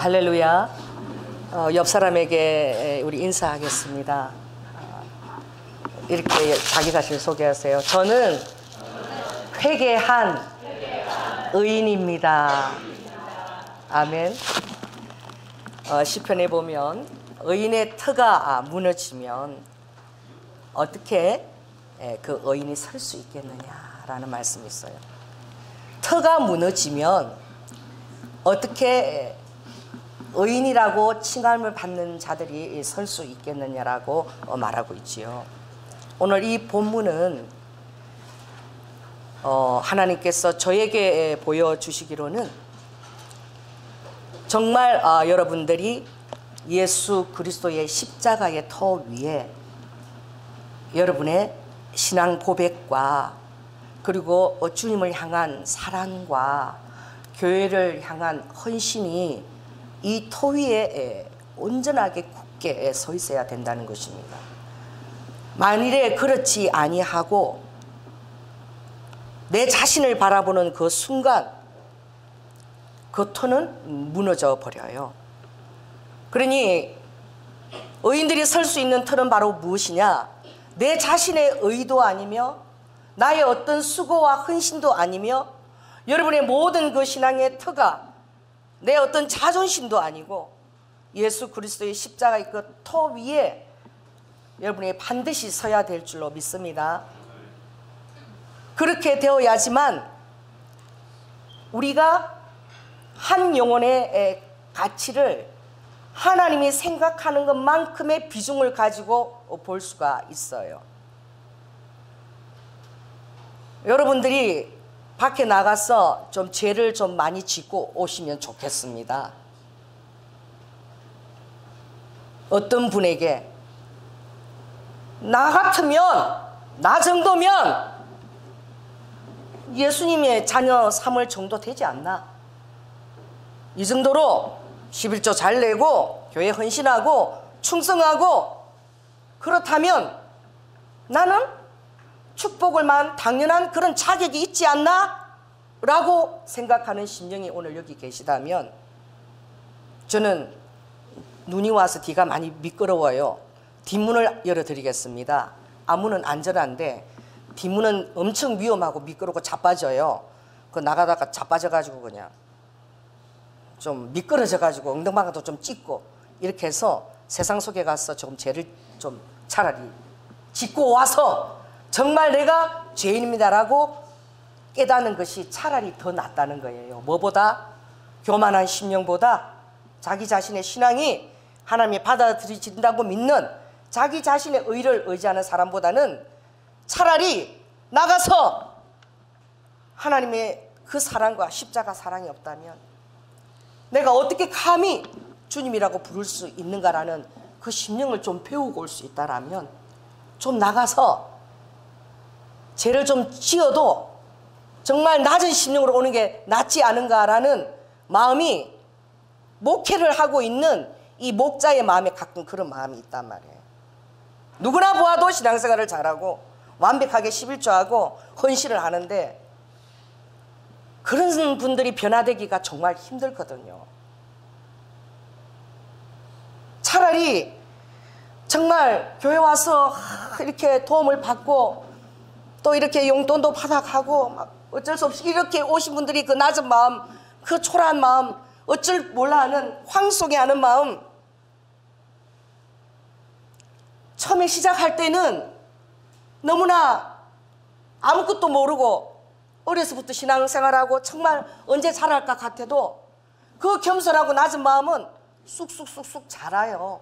할렐루야. 옆 사람에게 우리 인사하겠습니다. 이렇게 자기 자신을 소개하세요. 저는 회개한 의인입니다. 아멘. 시편에 보면 의인의 터가 무너지면 어떻게 그 의인이 설 수 있겠느냐라는 말씀이 있어요. 터가 무너지면 어떻게 의인이라고 칭함을 받는 자들이 설 수 있겠느냐라고 말하고 있지요. 오늘 이 본문은 하나님께서 저에게 보여주시기로는 정말 여러분들이 예수 그리스도의 십자가의 터 위에 여러분의 신앙 고백과 그리고 주님을 향한 사랑과 교회를 향한 헌신이 이 터 위에 온전하게 굳게 서 있어야 된다는 것입니다. 만일에 그렇지 아니하고 내 자신을 바라보는 그 순간 그 터는 무너져 버려요. 그러니 의인들이 설 수 있는 터는 바로 무엇이냐? 내 자신의 의도 아니며 나의 어떤 수고와 헌신도 아니며 여러분의 모든 그 신앙의 터가 내 어떤 자존심도 아니고 예수 그리스도의 십자가의 그 터 위에 여러분이 반드시 서야 될 줄로 믿습니다. 그렇게 되어야지만 우리가 한 영혼의 가치를 하나님이 생각하는 것만큼의 비중을 가지고 볼 수가 있어요. 여러분들이 밖에 나가서 좀 죄를 좀 많이 짓고 오시면 좋겠습니다. 어떤 분에게 나 같으면, 나 정도면 예수님의 자녀 삼을 정도 되지 않나? 이 정도로 11조 잘 내고 교회 헌신하고 충성하고 그렇다면 나는 축복을만 당연한 그런 자격이 있지 않나? 라고 생각하는 심령이 오늘 여기 계시다면 저는 눈이 와서 뒤가 많이 미끄러워요. 뒷문을 열어드리겠습니다. 앞문은 안전한데 뒷문은 엄청 위험하고 미끄럽고 자빠져요. 그 나가다가 자빠져가지고 그냥 좀 미끄러져가지고 엉덩방아도 좀 찢고 이렇게 해서 세상 속에 가서 조금 죄를 좀 차라리 짓고 와서 정말 내가 죄인입니다라고 깨닫는 것이 차라리 더 낫다는 거예요. 뭐보다? 교만한 심령보다 자기 자신의 신앙이 하나님이 받아들여진다고 믿는 자기 자신의 의를 의지하는 사람보다는 차라리 나가서 하나님의 그 사랑과 십자가 사랑이 없다면 내가 어떻게 감히 주님이라고 부를 수 있는가라는 그 심령을 좀 배우고 올 수 있다라면 좀 나가서 죄를 좀 지어도 정말 낮은 심령으로 오는 게 낫지 않은가라는 마음이 목회를 하고 있는 이 목자의 마음에 가끔 그런 마음이 있단 말이에요. 누구나 보아도 신앙생활을 잘하고 완벽하게 11조하고 헌신을 하는데 그런 분들이 변화되기가 정말 힘들거든요. 차라리 정말 교회 와서 이렇게 도움을 받고 또 이렇게 용돈도 받아가고 막 어쩔 수 없이 이렇게 오신 분들이 그 낮은 마음, 그 초라한 마음, 어쩔 몰라 하는 황송해하는 마음, 처음에 시작할 때는 너무나 아무것도 모르고 어려서부터 신앙생활하고 정말 언제 잘할까 같아도 그 겸손하고 낮은 마음은 쑥쑥쑥쑥 자라요.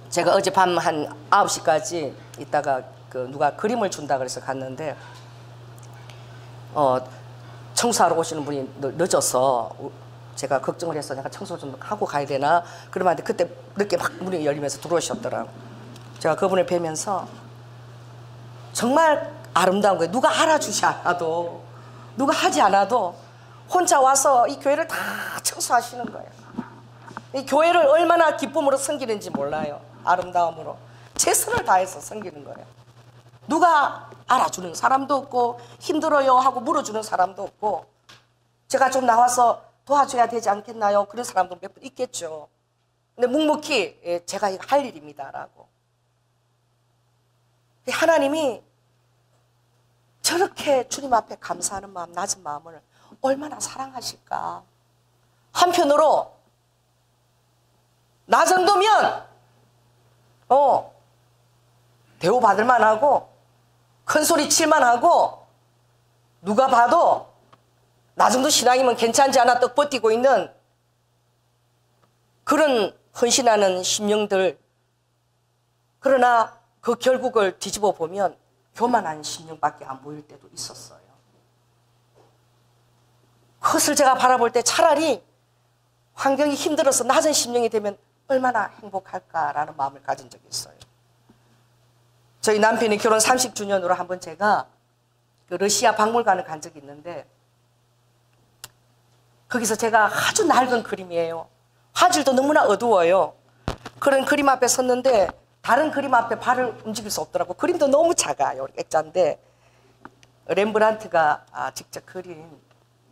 제가 어젯밤 한 9시까지 있다가 그 누가 그림을 준다 그래서 갔는데 청소하러 오시는 분이 늦어서 제가 걱정을 해서 내가 청소 좀 하고 가야 되나 그러면 그때 늦게 막 문이 열리면서 들어오셨더라고. 제가 그분을 뵈면서 정말 아름다운 거예요. 누가 알아주지 않아도 누가 하지 않아도 혼자 와서 이 교회를 다 청소하시는 거예요. 이 교회를 얼마나 기쁨으로 섬기는지 몰라요. 아름다움으로 최선을 다해서 섬기는 거예요. 누가 알아주는 사람도 없고 힘들어요 하고 물어주는 사람도 없고 제가 좀 나와서 도와줘야 되지 않겠나요? 그런 사람도 몇 분 있겠죠. 근데 묵묵히 예, 제가 이거 할 일입니다라고. 하나님이 저렇게 주님 앞에 감사하는 마음, 낮은 마음을 얼마나 사랑하실까. 한편으로 나 정도면 대우받을 만하고 큰소리 칠만 하고 누가 봐도 나 정도 신앙이면 괜찮지 않아 떡 버티고 있는 그런 헌신하는 심령들. 그러나 그 결국을 뒤집어 보면 교만한 심령밖에 안 보일 때도 있었어요. 그것을 제가 바라볼 때 차라리 환경이 힘들어서 낮은 심령이 되면 얼마나 행복할까라는 마음을 가진 적이 있어요. 저희 남편이 결혼 30주년으로 한번 제가 그 러시아 박물관을 간 적이 있는데 거기서 제가 아주 낡은 그림이에요. 화질도 너무나 어두워요. 그런 그림 앞에 섰는데 다른 그림 앞에 발을 움직일 수 없더라고. 그림도 너무 작아요. 액자인데 렘브란트가 직접 그린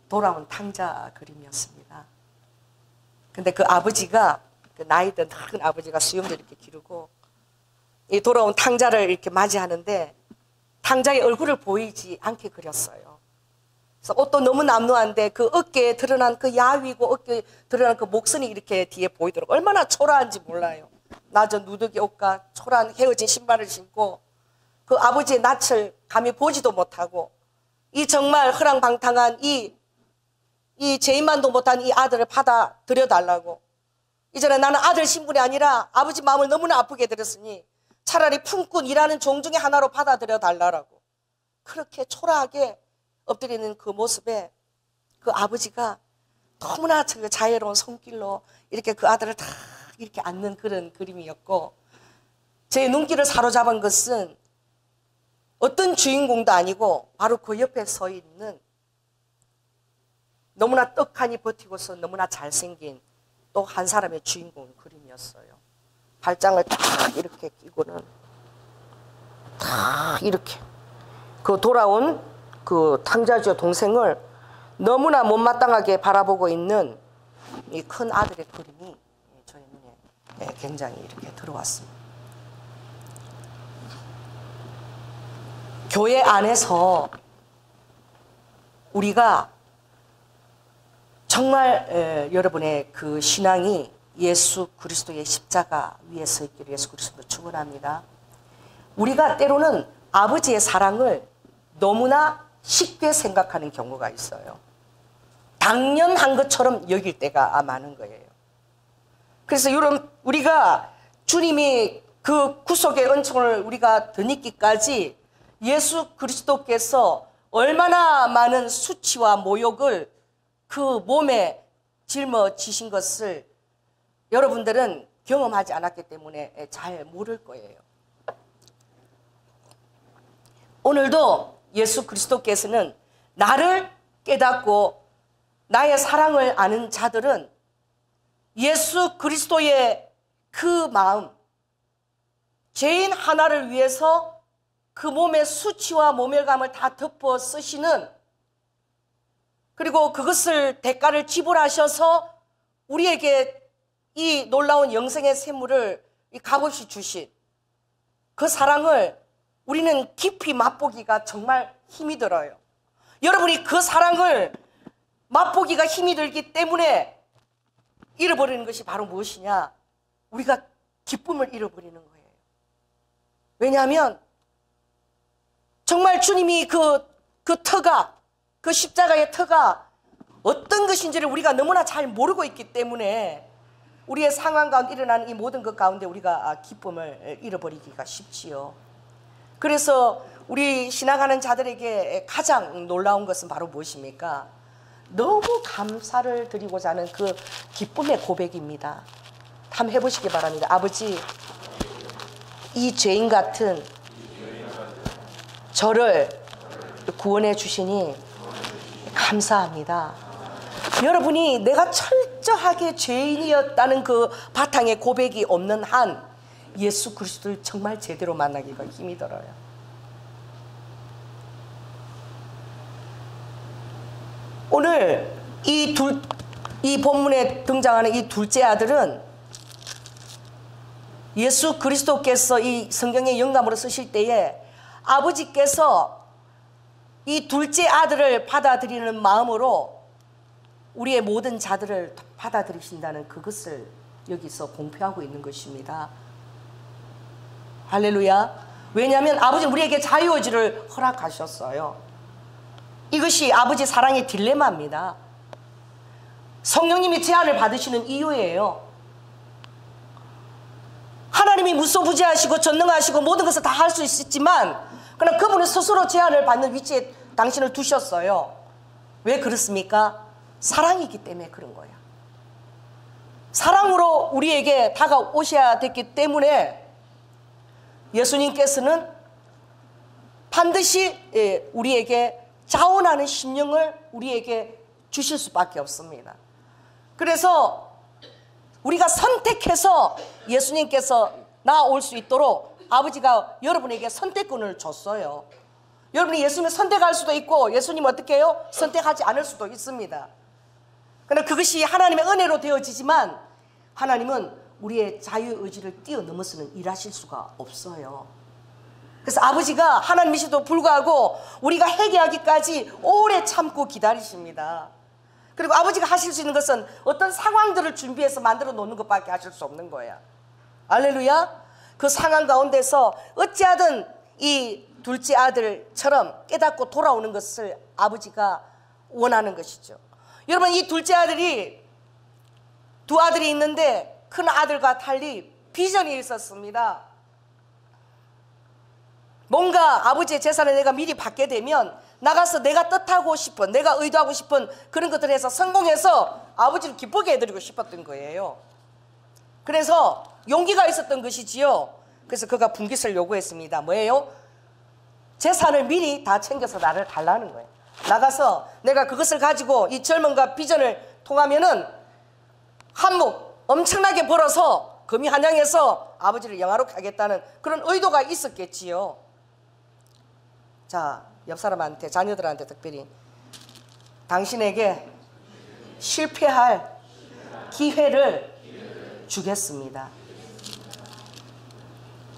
돌아온 탕자 그림이었습니다. 근데 그 아버지가 그 나이 든 늙은 아버지가 수염도 이렇게 기르고 이 돌아온 탕자를 이렇게 맞이하는데 탕자의 얼굴을 보이지 않게 그렸어요. 그래서 옷도 너무 남루한데 그 어깨에 드러난 그 야위고 어깨에 드러난 그 목선이 이렇게 뒤에 보이더라고요. 얼마나 초라한지 몰라요. 낮은 누더기 옷과 초라한 헤어진 신발을 신고 그 아버지의 낯을 감히 보지도 못하고 이 정말 허랑방탕한 이 죄인만도 못한 이 아들을 받아들여달라고. 이제는 나는 아들 신분이 아니라 아버지 마음을 너무나 아프게 들었으니 차라리 품꾼 일하는 종 중에 하나로 받아들여달라고. 그렇게 초라하게 엎드리는 그 모습에 그 아버지가 너무나 자애로운 손길로 이렇게 그 아들을 다 이렇게 안는 그런 그림이었고 제 눈길을 사로잡은 것은 어떤 주인공도 아니고 바로 그 옆에 서 있는 너무나 떡하니 버티고서 너무나 잘생긴 또 한 사람의 주인공 그림이었어요. 발장을 딱 이렇게 끼고는 딱 이렇게 그 돌아온 그 탕자주 동생을 너무나 못마땅하게 바라보고 있는 이 큰 아들의 그림이 저의 눈에 굉장히 이렇게 들어왔습니다. 교회 안에서 우리가 정말 여러분의 그 신앙이 예수 그리스도의 십자가 위에 서 있기를 예수 그리스도로 축원합니다. 우리가 때로는 아버지의 사랑을 너무나 쉽게 생각하는 경우가 있어요. 당연한 것처럼 여길 때가 많은 거예요. 그래서 여러분 우리가 주님이 그 구속의 은총을 우리가 덧입기까지 예수 그리스도께서 얼마나 많은 수치와 모욕을 그 몸에 짊어지신 것을 여러분들은 경험하지 않았기 때문에 잘 모를 거예요. 오늘도 예수 그리스도께서는 나를 깨닫고 나의 사랑을 아는 자들은 예수 그리스도의 그 마음, 죄인 하나를 위해서 그 몸의 수치와 모멸감을 다 덮어 쓰시는, 그리고 그것을 대가를 지불하셔서 우리에게 이 놀라운 영생의 샘물을 값없이 주신 그 사랑을 우리는 깊이 맛보기가 정말 힘이 들어요. 여러분이 그 사랑을 맛보기가 힘이 들기 때문에 잃어버리는 것이 바로 무엇이냐? 우리가 기쁨을 잃어버리는 거예요. 왜냐하면 정말 주님이 그 터가, 그 십자가의 터가 어떤 것인지를 우리가 너무나 잘 모르고 있기 때문에 우리의 상황 가운데 일어나는 이 모든 것 가운데 우리가 기쁨을 잃어버리기가 쉽지요. 그래서 우리 신앙하는 자들에게 가장 놀라운 것은 바로 무엇입니까? 너무 감사를 드리고자 하는 그 기쁨의 고백입니다. 한번 해보시기 바랍니다. 아버지, 이 죄인 같은 저를 구원해 주시니 감사합니다. 여러분이 내가 철저하게 죄인이었다는 그 바탕에 고백이 없는 한 예수 그리스도를 정말 제대로 만나기가 힘이 들어요. 오늘 이 본문에 등장하는 이 둘째 아들은 예수 그리스도께서 이 성경의 영감으로 쓰실 때에 아버지께서 이 둘째 아들을 받아들이는 마음으로 우리의 모든 자들을 받아들이신다는 그것을 여기서 공표하고 있는 것입니다. 할렐루야. 왜냐하면 아버지는 우리에게 자유의지를 허락하셨어요. 이것이 아버지 사랑의 딜레마입니다. 성령님이 제한을 받으시는 이유예요. 하나님이 무소부지하시고 전능하시고 모든 것을 다 할 수 있었지만 그러나 그분은 스스로 제한을 받는 위치에 당신을 두셨어요. 왜 그렇습니까? 사랑이기 때문에 그런 거야. 사랑으로 우리에게 다가오셔야 됐기 때문에 예수님께서는 반드시 우리에게 자원하는 심령을 우리에게 주실 수밖에 없습니다. 그래서 우리가 선택해서 예수님께서 나올 수 있도록 아버지가 여러분에게 선택권을 줬어요. 여러분이 예수님을 선택할 수도 있고 예수님 어떻게 해요? 선택하지 않을 수도 있습니다. 그러나 그것이 하나님의 은혜로 되어지지만 하나님은 우리의 자유의지를 뛰어넘어서는 일하실 수가 없어요. 그래서 아버지가 하나님이시도 불구하고 우리가 회개하기까지 오래 참고 기다리십니다. 그리고 아버지가 하실 수 있는 것은 어떤 상황들을 준비해서 만들어 놓는 것밖에 하실 수 없는 거야. 할렐루야. 그 상황 가운데서 어찌하든 이 둘째 아들처럼 깨닫고 돌아오는 것을 아버지가 원하는 것이죠. 여러분, 이 둘째 아들이 두 아들이 있는데 큰 아들과 달리 비전이 있었습니다. 뭔가 아버지의 재산을 내가 미리 받게 되면 나가서 내가 뜻하고 싶은, 내가 의도하고 싶은 그런 것들을 해서 성공해서 아버지를 기쁘게 해드리고 싶었던 거예요. 그래서 용기가 있었던 것이지요. 그래서 그가 분깃을 요구했습니다. 뭐예요? 재산을 미리 다 챙겨서 나를 달라는 거예요. 나가서 내가 그것을 가지고 이 젊음과 비전을 통하면은 한몫 엄청나게 벌어서 금이한양해서 아버지를 영화롭게 하겠다는 그런 의도가 있었겠지요. 자, 옆 사람한테, 자녀들한테 특별히 당신에게 실패할 기회를 주겠습니다.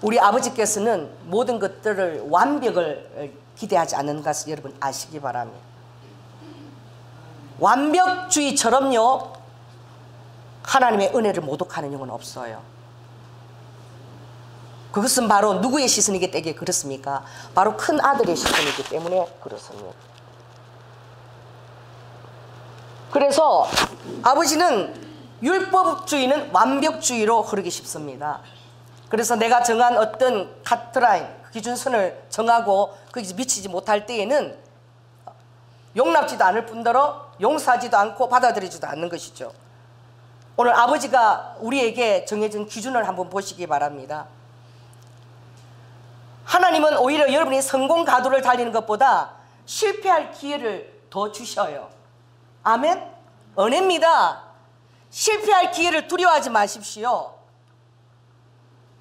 우리 아버지께서는 모든 것들을 완벽을 기대하지 않는 것을 여러분 아시기 바랍니다. 완벽주의처럼요 하나님의 은혜를 모독하는 영은 없어요. 그것은 바로 누구의 시선이기 때문에 그렇습니까? 바로 큰 아들의 시선이기 때문에 그렇습니다. 그래서 아버지는 율법주의는 완벽주의로 흐르기 쉽습니다. 그래서 내가 정한 어떤 카트라인, 기준선을 정하고 거기에 미치지 못할 때에는 용납지도 않을 뿐더러 용서하지도 않고 받아들이지도 않는 것이죠. 오늘 아버지가 우리에게 정해진 기준을 한번 보시기 바랍니다. 하나님은 오히려 여러분이 성공 가도를 달리는 것보다 실패할 기회를 더 주셔요. 아멘? 은혜입니다. 실패할 기회를 두려워하지 마십시오.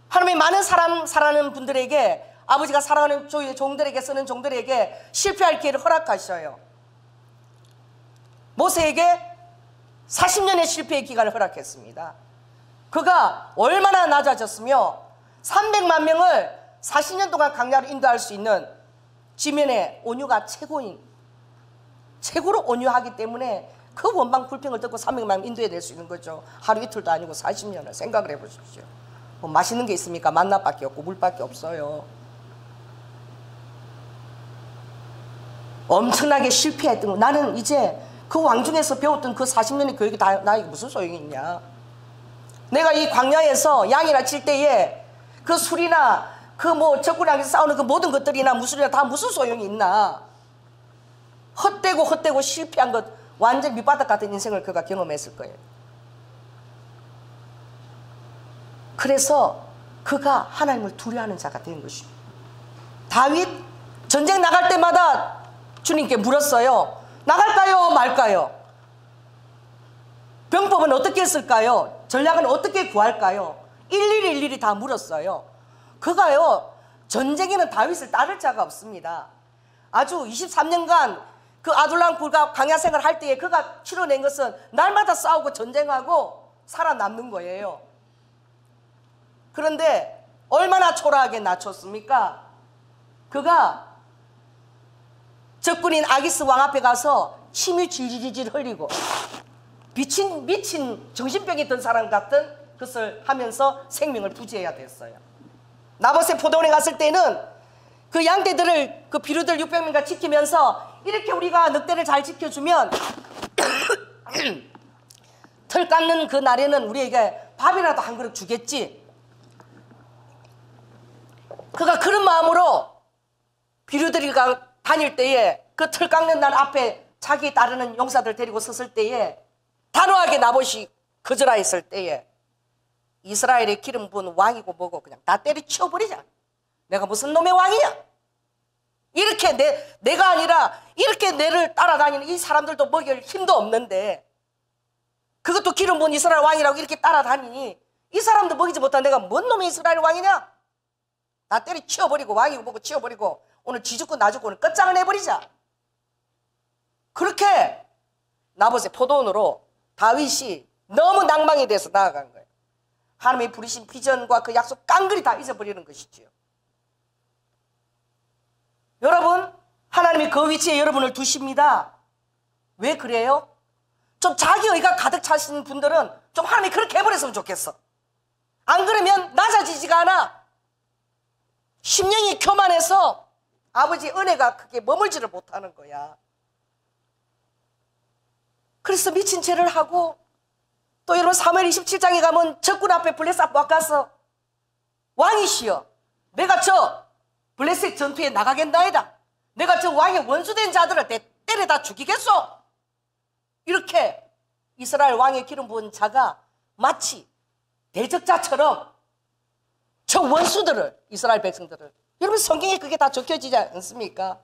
하나님이 많은 사랑하는 분들에게, 아버지가 사랑하는 종들에게, 쓰는 종들에게 실패할 기회를 허락하셔요. 모세에게 40년의 실패의 기간을 허락했습니다. 그가 얼마나 낮아졌으며 300만 명을 40년 동안 광야로 인도할 수 있는 지면의 온유가 최고로 온유하기 때문에 그 원방 불평을 듣고 300만 명 인도해 낼 수 있는 거죠. 하루 이틀도 아니고 40년을 생각을 해보십시오. 뭐 맛있는 게 있습니까? 만나밖에 없고 물밖에 없어요. 엄청나게 실패했던 거. 나는 이제 그 왕중에서 배웠던 그 40년의 교육이 다 나에게 무슨 소용이 있냐. 내가 이 광야에서 양이나 칠 때에 그 술이나 그 뭐 적군이랑 싸우는 그 모든 것들이나 무술이나 다 무슨 소용이 있나. 헛되고 실패한 것, 완전 밑바닥 같은 인생을 그가 경험했을 거예요. 그래서 그가 하나님을 두려워하는 자가 된 것입니다. 다윗 전쟁 나갈 때마다 주님께 물었어요. 나갈까요 말까요? 병법은 어떻게 했을까요? 전략은 어떻게 구할까요? 일일이 다 물었어요. 그가요 전쟁에는 다윗을 따를 자가 없습니다. 아주 23년간 그 아둘람 굴과 광야 생활을 할 때에 그가 치러낸 것은 날마다 싸우고 전쟁하고 살아남는 거예요. 그런데 얼마나 초라하게 낮췄습니까? 그가 적군인 아기스 왕 앞에 가서 침이 질질질 흘리고 미친 정신병이 든 사람 같은 것을 하면서 생명을 부지해야 됐어요. 나봇의 포도원에 갔을 때는 그 양떼들을 그 비류들 600명과 지키면서 이렇게 우리가 늑대를 잘 지켜주면 털 깎는 그 날에는 우리에게 밥이라도 한 그릇 주겠지. 그가 그런 마음으로 비류들이 다닐 때에 그 털 깎는 날 앞에 자기 따르는 용사들 데리고 섰을 때에 단호하게 나봇이 거절하였을 때에 이스라엘의 기름 부은 왕이고 뭐고 그냥 다 때려치워버리자. 내가 무슨 놈의 왕이야? 이렇게 내가 아니라 이렇게 내를 따라다니는 이 사람들도 먹일 힘도 없는데 그것도 기름 부은 이스라엘 왕이라고 이렇게 따라다니니 이 사람도 먹이지 못한 내가 뭔 놈의 이스라엘 왕이냐? 다 때려치워버리고 왕이고 뭐고 치워버리고 오늘 지 죽고 나 죽고 오늘 끝장을 내버리자. 그렇게 나봇의 포도원으로 다윗이 너무 낭망이 돼서 나아간 거예요. 하나님의 부르신 비전과 그 약속 깡그리 다 잊어버리는 것이지요. 여러분, 하나님이 그 위치에 여러분을 두십니다. 왜 그래요? 좀 자기의가 가득 차시는 분들은 좀 하나님이 그렇게 해버렸으면 좋겠어. 안 그러면 낮아지지가 않아. 심령이 교만해서 아버지 은혜가 크게 머물지를 못하는 거야. 그래서 미친 죄를 하고 또 여러분 사무엘 27장에 가면 적군 앞에 블레셋 와가서 왕이시여 내가 저 블레셋 전투에 나가겠나이다. 내가 저 왕의 원수된 자들을 때려다 죽이겠소. 이렇게 이스라엘 왕의 기름 부은 자가 마치 대적자처럼 저 원수들을 이스라엘 백성들을 여러분 성경에 그게 다 적혀지지 않습니까?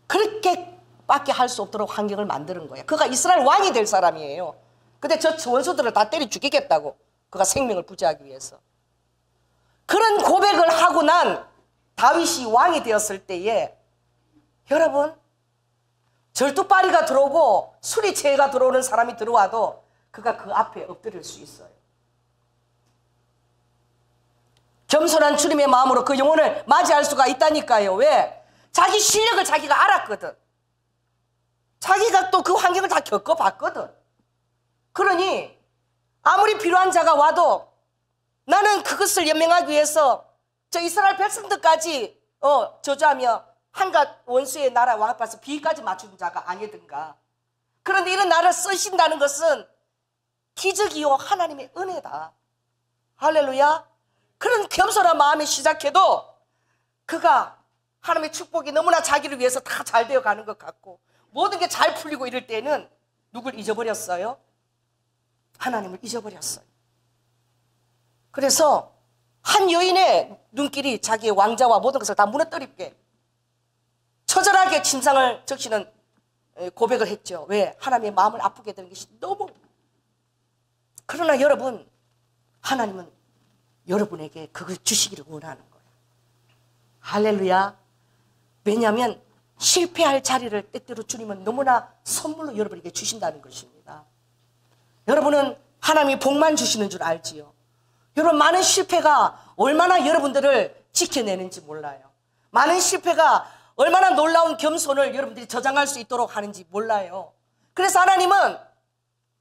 그렇게 밖에 할 수 없도록 환경을 만드는 거예요. 그가 이스라엘 왕이 될 사람이에요. 근데 저 원수들을 다 때려 죽이겠다고. 그가 생명을 부지하기 위해서. 그런 고백을 하고 난 다윗이 왕이 되었을 때에 여러분 절뚝발이가 들어오고 술이 체가 들어오는 사람이 들어와도 그가 그 앞에 엎드릴 수 있어요. 겸손한 주님의 마음으로 그 영혼을 맞이할 수가 있다니까요. 왜? 자기 실력을 자기가 알았거든. 자기가 또 그 환경을 다 겪어봤거든. 그러니 아무리 필요한 자가 와도 나는 그것을 연명하기 위해서 저 이스라엘 백성들까지 저주하며 한갓 원수의 나라 왕 앞에서 비위까지 맞춘 자가 아니든가. 그런데 이런 나를 쓰신다는 것은 기적이요 하나님의 은혜다. 할렐루야. 그런 겸손한 마음이 시작해도 그가 하나님의 축복이 너무나 자기를 위해서 다 잘 되어가는 것 같고 모든 게 잘 풀리고 이럴 때는 누굴 잊어버렸어요? 하나님을 잊어버렸어요. 그래서 한 여인의 눈길이 자기의 왕자와 모든 것을 다 무너뜨리게 처절하게 침상을 적시는 고백을 했죠. 왜? 하나님의 마음을 아프게 되는 것이 너무. 그러나 여러분, 하나님은 여러분에게 그걸 주시기를 원하는 거예요. 할렐루야. 왜냐하면 실패할 자리를 때때로 주님은 너무나 선물로 여러분에게 주신다는 것입니다. 여러분은 하나님이 복만 주시는 줄 알지요. 여러분 많은 실패가 얼마나 여러분들을 지켜내는지 몰라요. 많은 실패가 얼마나 놀라운 겸손을 여러분들이 저장할 수 있도록 하는지 몰라요. 그래서 하나님은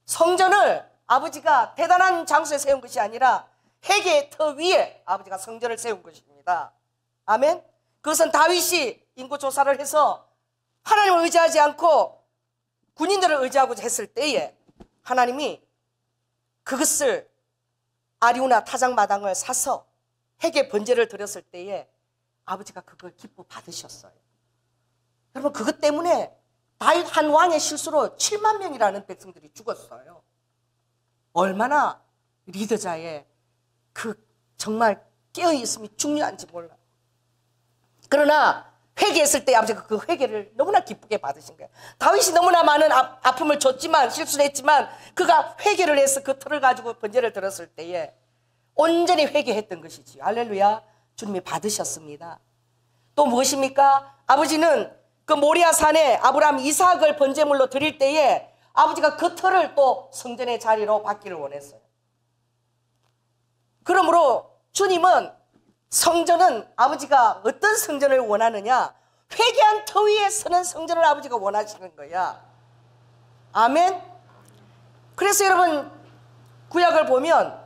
성전을 아버지가 대단한 장소에 세운 것이 아니라 회개의 터 위에 아버지가 성전을 세운 것입니다. 아멘. 그것은 다윗이 인구조사를 해서 하나님을 의지하지 않고 군인들을 의지하고자 했을 때에 하나님이 그것을 아리우나 타작마당을 사서 회개 번제를 드렸을 때에 아버지가 그걸 기뻐 받으셨어요. 여러분 그것 때문에 다윗 한 왕의 실수로 7만 명이라는 백성들이 죽었어요. 얼마나 리더자의 그 정말 깨어있음이 중요한지 몰라요. 그러나 회개했을 때 아버지가 그 회개를 너무나 기쁘게 받으신 거예요. 다윗이 너무나 많은 아픔을 줬지만 실수를 했지만 그가 회개를 해서 그 틀을 가지고 번제를 들었을 때에 온전히 회개했던 것이지. 할렐루야. 주님이 받으셨습니다. 또 무엇입니까? 아버지는 그 모리아 산에 아브라함 이삭을 번제물로 드릴 때에 아버지가 그 터를 또 성전의 자리로 받기를 원했어요. 그러므로 주님은 성전은 아버지가 어떤 성전을 원하느냐? 회개한 터 위에 서는 성전을 아버지가 원하시는 거야. 아멘. 그래서 여러분 구약을 보면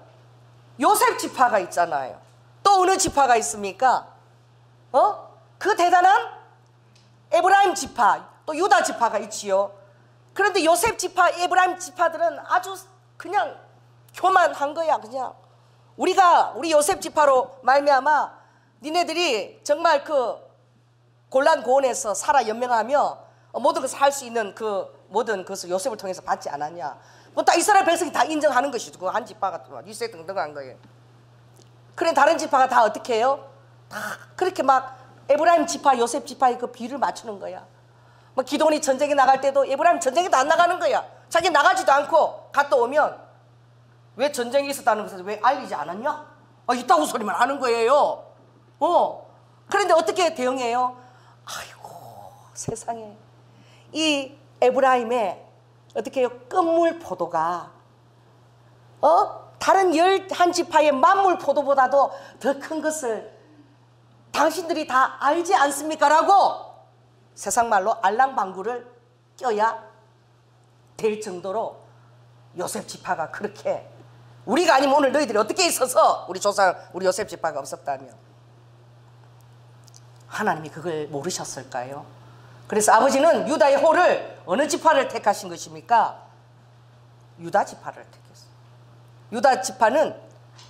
요셉 지파가 있잖아요. 또 어느 지파가 있습니까? 그 대단한 에브라임 지파, 또 유다 지파가 있지요. 그런데 요셉 지파, 에브라임 지파들은 아주 그냥 교만한 거야. 그냥 우리 요셉 지파로 말미암아 니네들이 정말 그 곤란 고원에서 살아 연명하며 모든 것을 할 수 있는 그 모든 것을 요셉을 통해서 받지 않았냐. 뭐 다 이스라엘 백성이 다 인정하는 것이죠. 그 한 지파가 일세등등한 거예요. 그래 다른 지파가 다 어떻게 해요? 다 그렇게 막 에브라임 지파, 요셉 지파의 그 비를 맞추는 거야. 뭐 기도원이 전쟁에 나갈 때도 에브라임 전쟁에도 안 나가는 거야. 자기 나가지도 않고 갔다 오면 왜 전쟁이 있었다는 것을 왜 알리지 않았냐? 있다고 소리만 하는 거예요. 그런데 어떻게 대응해요? 아이고 세상에 이 에브라임의 어떻게 해요? 끝물 포도가 다른 11지파의 만물 포도보다도 더 큰 것을 당신들이 다 알지 않습니까? 라고 세상 말로 알랑방구를 껴야 될 정도로 요셉 지파가 그렇게, 우리가 아니면 오늘 너희들이 어떻게 있어서 우리 요셉 지파가 없었다면 하나님이 그걸 모르셨을까요? 그래서 아버지는 유다의 호를 어느 지파를 택하신 것입니까? 유다 지파를 택했어요. 유다 지파는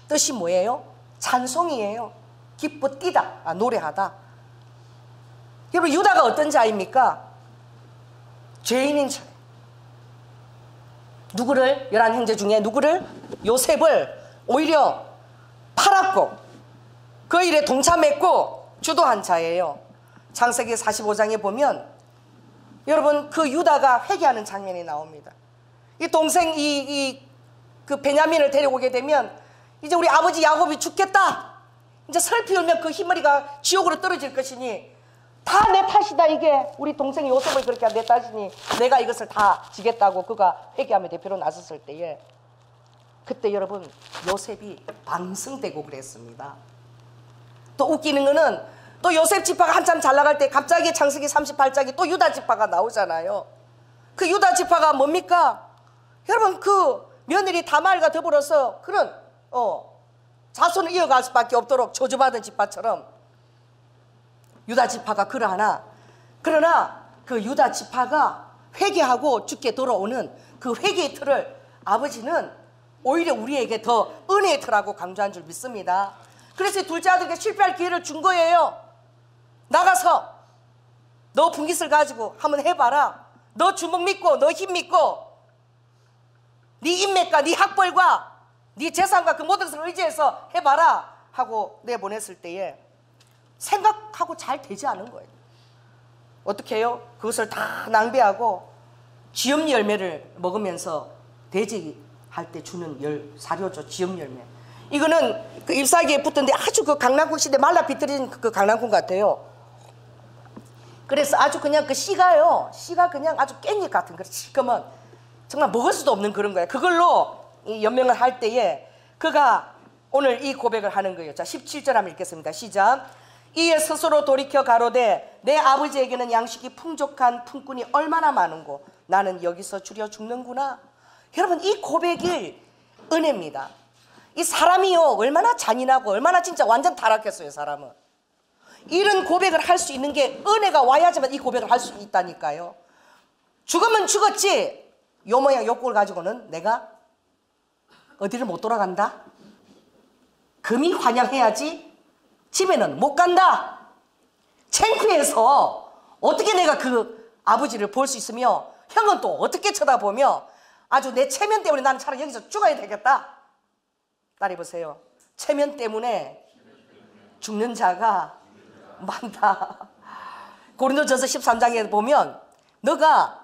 뜻이 뭐예요? 찬송이에요. 기뻐 뛰다, 노래하다. 여러분 유다가 어떤 자입니까? 죄인인 자. 누구를? 11형제 중에 누구를? 요셉을 오히려 팔았고 그 일에 동참했고 주도한 자예요. 창세기 45장에 보면 여러분 그 유다가 회개하는 장면이 나옵니다. 이 동생 그 베냐민을 데려오게 되면 이제 우리 아버지 야곱이 죽겠다. 이제 슬피 울면 그 흰머리가 지옥으로 떨어질 것이니 다 내 탓이다. 이게 우리 동생 요셉을 그렇게 내 탓이니 내가 이것을 다 지겠다고 그가 회개하며 대표로 나섰을 때에 그때 여러분 요셉이 방성되고 그랬습니다. 또 웃기는 거는 또 요셉 지파가 한참 잘 나갈 때 갑자기 창세기 38장에 또 유다 지파가 나오잖아요. 그 유다 지파가 뭡니까? 여러분 그 며느리 다말과 더불어서 그런 자손을 이어갈 수밖에 없도록 저주받은 지파처럼 유다 지파가 그러나 그 유다 지파가 회개하고 죽게 돌아오는 그 회개의 틀을 아버지는 오히려 우리에게 더 은혜의 틀하고 강조한 줄 믿습니다. 그래서 둘째 아들에게 실패할 기회를 준 거예요. 나가서 너 분깃을 가지고 한번 해봐라. 너 주먹 믿고 너 힘 믿고 네 인맥과 네 학벌과 네 재산과 그 모든 것을 의지해서 해봐라 하고 내보냈을 때에 생각하고 잘 되지 않은 거예요. 어떻게 해요? 그것을 다 낭비하고 지엄 열매를 먹으면서 돼지할 때 주는 사료죠. 지엄 열매. 이거는 그 잎사귀에 붙던데 아주 그 강낭콩 시대 말라 비틀어진 그 강낭콩 같아요. 그래서 아주 그냥 그 씨가 그냥 아주 깻잎 같은 거 시커먼 정말 먹을 수도 없는 그런 거예요. 그걸로 이 연명을 할 때에 그가 오늘 이 고백을 하는 거예요. 자 17절 한번 읽겠습니다. 시작. 이에 스스로 돌이켜 가로되 내 아버지에게는 양식이 풍족한 품꾼이 얼마나 많은고 나는 여기서 줄여 죽는구나. 여러분 이 고백이 은혜입니다. 이 사람이요 얼마나 잔인하고 얼마나 진짜 완전 타락했어요. 사람은 이런 고백을 할 수 있는 게 은혜가 와야지만 이 고백을 할 수 있다니까요. 죽으면 죽었지 요 모양 요 꼴 가지고는 내가 어디를 못 돌아간다. 금이 환영해야지 집에는 못 간다. 창피해서 어떻게 내가 그 아버지를 볼 수 있으며 형은 또 어떻게 쳐다보며 아주 내 체면 때문에 나는 차라리 여기서 죽어야 되겠다. 따라해 보세요. 체면 때문에 죽는 자가 많다. 고린도전서 13장에 보면 너가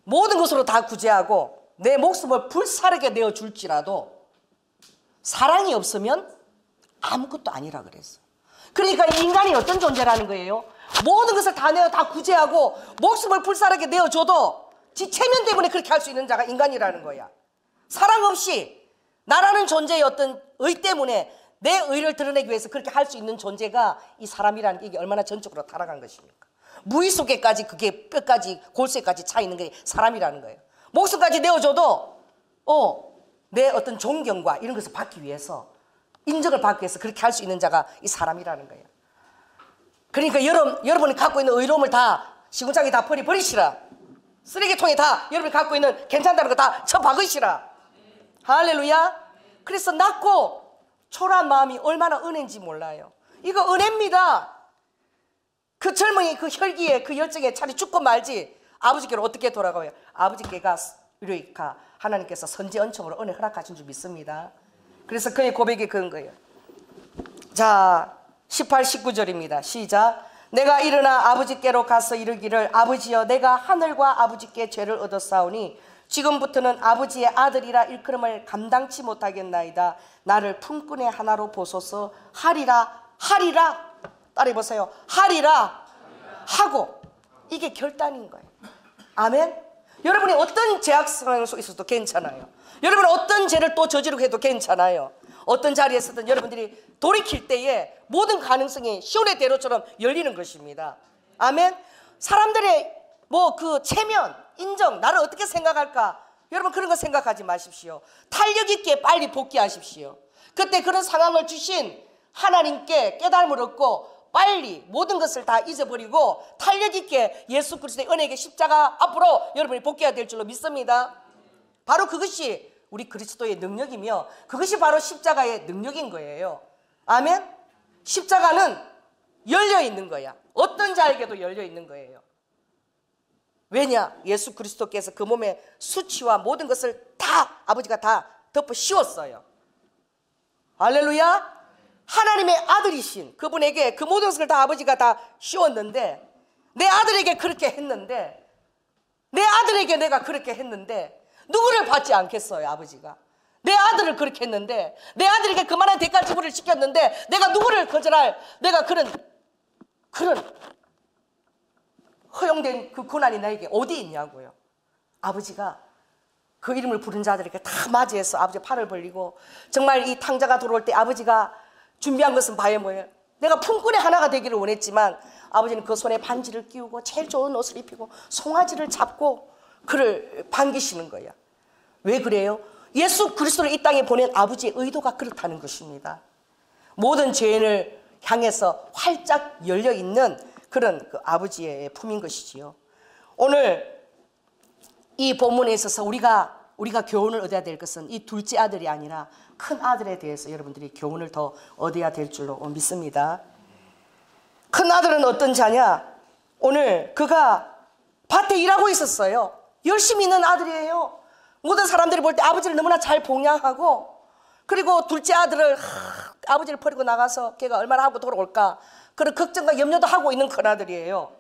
모든 것으로 다 구제하고 내 목숨을 불사르게 내어줄지라도 사랑이 없으면 아무것도 아니라 그랬어. 그러니까 인간이 어떤 존재라는 거예요? 모든 것을 다 내어 다 구제하고 목숨을 불사르게 내어줘도 지 체면 때문에 그렇게 할 수 있는 자가 인간이라는 거야. 사랑 없이 나라는 존재의 어떤 의 때문에 내 의를 드러내기 위해서 그렇게 할 수 있는 존재가 이 사람이라는 게 이게 얼마나 전적으로 타락한 것입니까? 무의 속에까지 그게 뼈까지 골수에까지 차 있는 게 사람이라는 거예요. 목숨까지 내어줘도 내 어떤 존경과 이런 것을 받기 위해서, 인정을 받기 위해서 그렇게 할 수 있는 자가 이 사람이라는 거예요. 그러니까 여러분이 갖고 있는 의로움을 다 시궁창에 다 버리시라. 쓰레기통에 다 여러분이 갖고 있는 괜찮다는 거 다 쳐박으시라. 할렐루야. 그래서 낮고 초라한 마음이 얼마나 은혜인지 몰라요. 이거 은혜입니다. 그 젊은이 그 혈기에 그 열정에 차라리 죽고 말지 아버지께로 어떻게 돌아가요? 아버지께가 이러니까 하나님께서 선지恩宠으로 은혜 허락하신 줄 믿습니다. 그래서 그의 고백이 그런 거예요. 자, 18, 19절입니다. 시작. 내가 일어나 아버지께로 가서 이르기를 아버지여 내가 하늘과 아버지께 죄를 얻었사오니 지금부터는 아버지의 아들이라 일컬음을 감당치 못하겠나이다. 나를 품꾼의 하나로 보소서. 하리라. 따라해보세요. 하리라 하고, 이게 결단인 거예요. 아멘. 여러분이 어떤 제약 상황 속에 있어도 괜찮아요. 여러분이 어떤 죄를 또 저지르고 해도 괜찮아요. 어떤 자리에서든 여러분들이 돌이킬 때에 모든 가능성이 시온의 대로처럼 열리는 것입니다. 아멘. 사람들의 그 체면, 인정, 나를 어떻게 생각할까, 여러분 그런 거 생각하지 마십시오. 탄력 있게 빨리 복귀하십시오. 그때 그런 상황을 주신 하나님께 깨달음을 얻고 빨리 모든 것을 다 잊어버리고 탄력 있게 예수 그리스도의 은혜의 십자가 앞으로 여러분이 복귀해야 될 줄로 믿습니다. 바로 그것이 우리 그리스도의 능력이며 그것이 바로 십자가의 능력인 거예요. 아멘. 십자가는 열려 있는 거야. 어떤 자에게도 열려 있는 거예요. 왜냐? 예수 그리스도께서 그 몸의 수치와 모든 것을 다 아버지가 다 덮어 씌웠어요. 할렐루야. 하나님의 아들이신 그분에게 그 모든 것을 다 아버지가 다 씌웠는데, 내 아들에게 그렇게 했는데, 내 아들에게 내가 그렇게 했는데 누구를 받지 않겠어요? 아버지가 내 아들을 그렇게 했는데, 내 아들에게 그만한 대가 지불을 시켰는데 내가 누구를 거절할, 내가 그런 허용된 그 고난이 나에게 어디 있냐고요. 아버지가 그 이름을 부른 자들에게 다 맞이해서 아버지 팔을 벌리고, 정말 이 탕자가 들어올 때 아버지가 준비한 것은 봐야 뭐예요? 내가 품꾼의 하나가 되기를 원했지만 아버지는 그 손에 반지를 끼우고 제일 좋은 옷을 입히고 송아지를 잡고 그를 반기시는 거야. 왜 그래요? 예수 그리스도를 이 땅에 보낸 아버지의 의도가 그렇다는 것입니다. 모든 죄인을 향해서 활짝 열려있는 그런 그 아버지의 품인 것이지요. 오늘 이 본문에 있어서 우리가 교훈을 얻어야 될 것은 이 둘째 아들이 아니라 큰 아들에 대해서 여러분들이 교훈을 더 얻어야 될 줄로 믿습니다. 큰 아들은 어떤 자냐? 오늘 그가 밭에 일하고 있었어요. 열심히 있는 아들이에요. 모든 사람들이 볼 때 아버지를 너무나 잘 봉양하고, 그리고 둘째 아들을 아버지를 버리고 나가서 걔가 얼마나 하고 돌아올까 그런 걱정과 염려도 하고 있는 큰 아들이에요.